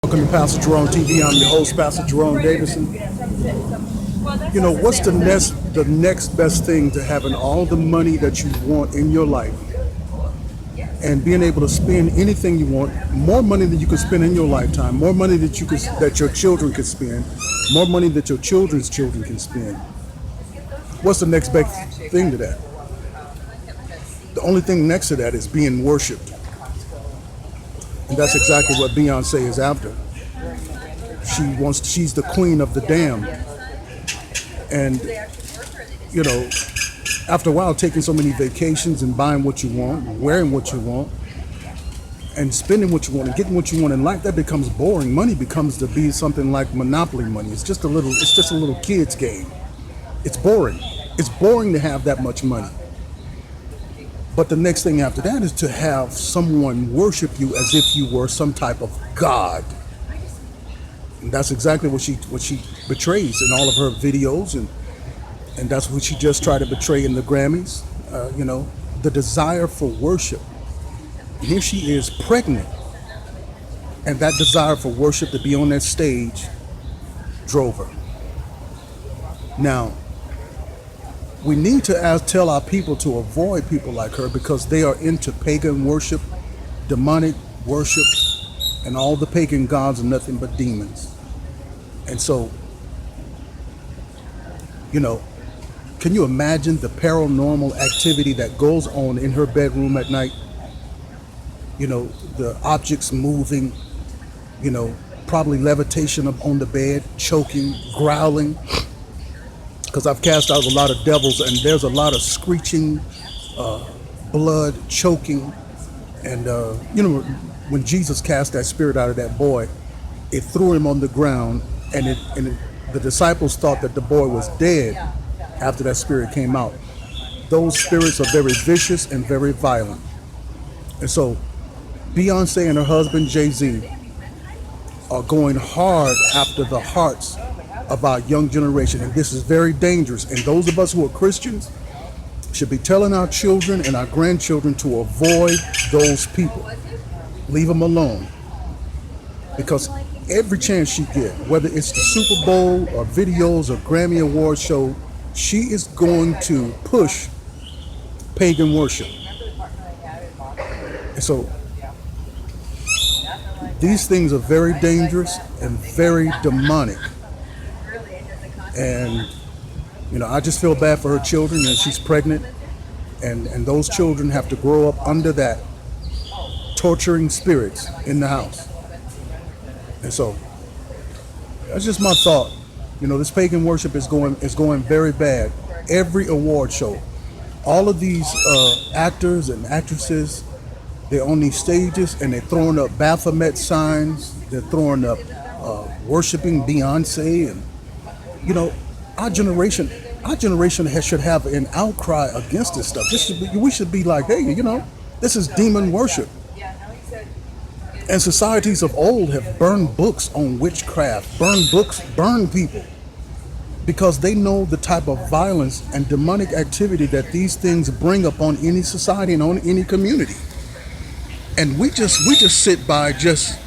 Welcome to Pastor Jerome TV. I'm your host, Pastor Jerome Davison. You know, what's the next best thing to having all the money that you want in your life and being able to spend anything you want, more money than you can spend in your lifetime, more money that your children can spend, more money that your children's children can spend. What's the next best thing to that? The only thing next to that is being worshipped. And that's exactly what Beyoncé is after. She's the queen of the damned. And, you know, after a while, taking so many vacations and buying what you want, wearing what you want, and spending what you want and getting what you want in life, that becomes boring. Money becomes to be something like Monopoly money. It's just a little kid's game. It's boring. It's boring to have that much money. But the next thing after that is to have someone worship you as if you were some type of god. And that's exactly what she betrays in all of her videos, and that's what she just tried to betray in the Grammys. The desire for worship. And here she is pregnant, and that desire for worship to be on that stage drove her. Now, we need to tell our people to avoid people like her because they are into pagan worship, demonic worship, and all the pagan gods are nothing but demons. And so, can you imagine the paranormal activity that goes on in her bedroom at night? The objects moving, probably levitation up on the bed, choking, growling. Because I've cast out a lot of devils, and there's a lot of screeching, blood, choking. And, when Jesus cast that spirit out of that boy, it threw him on the ground, and the disciples thought that the boy was dead after that spirit came out. Those spirits are very vicious and very violent. And so Beyoncé and her husband, Jay-Z, are going hard after the hearts of our young generation, and this is very dangerous. And those of us who are Christians should be telling our children and our grandchildren to avoid those people. Leave them alone, because every chance she gets, whether it's the Super Bowl or videos or Grammy Award show, she is going to push pagan worship. And so these things are very dangerous and very demonic. And, I just feel bad for her children, and she's pregnant, and those children have to grow up under that torturing spirits in the house. And so that's just my thought. This pagan worship is going very bad. Every award show, all of these actors and actresses, they're on these stages and they're throwing up Baphomet signs. They're throwing up worshiping Beyonce, and our generation should have an outcry against this stuff. We should be like, hey, this is demon worship. And societies of old have burned books on witchcraft, burned people, because they know the type of violence and demonic activity that these things bring upon any society and on any community. And we just sit by just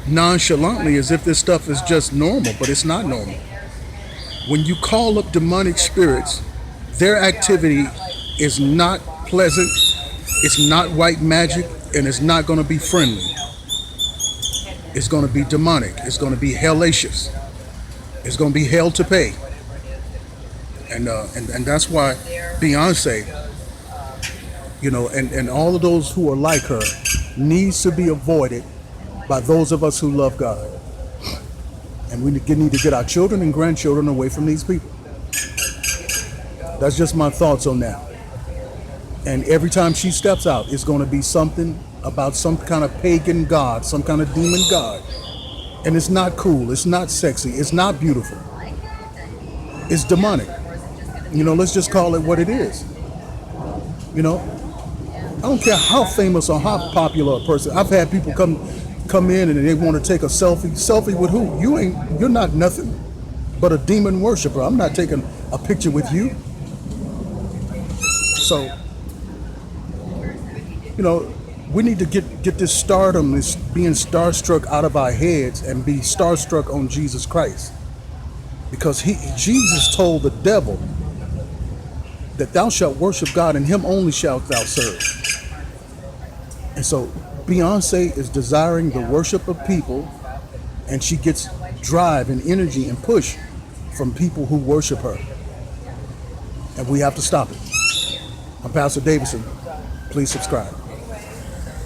nonchalantly as if this stuff is just normal, but it's not normal. When you call up demonic spirits, their activity is not pleasant, it's not white magic, and it's not going to be friendly. It's going to be demonic. It's going to be hellacious. It's going to be hell to pay. And that's why Beyonce, and all of those who are like her, needs to be avoided by those of us who love God. And we need to get our children and grandchildren away from these people. That's just my thoughts on that. And every time she steps out, it's going to be something about some kind of pagan god, some kind of demon god. And it's not cool. It's not sexy. It's not beautiful. It's demonic. Let's just call it what it is. I don't care how famous or how popular a person. I've had people come in and they want to take a selfie. Selfie with who? You're not nothing but a demon worshiper. I'm not taking a picture with you. So, We need to get this stardom, this being starstruck out of our heads and be starstruck on Jesus Christ. Because Jesus told the devil that thou shalt worship God and him only shalt thou serve. And so Beyonce is desiring the worship of people, and she gets drive and energy and push from people who worship her. And we have to stop it. I'm Pastor Davidson. Please subscribe.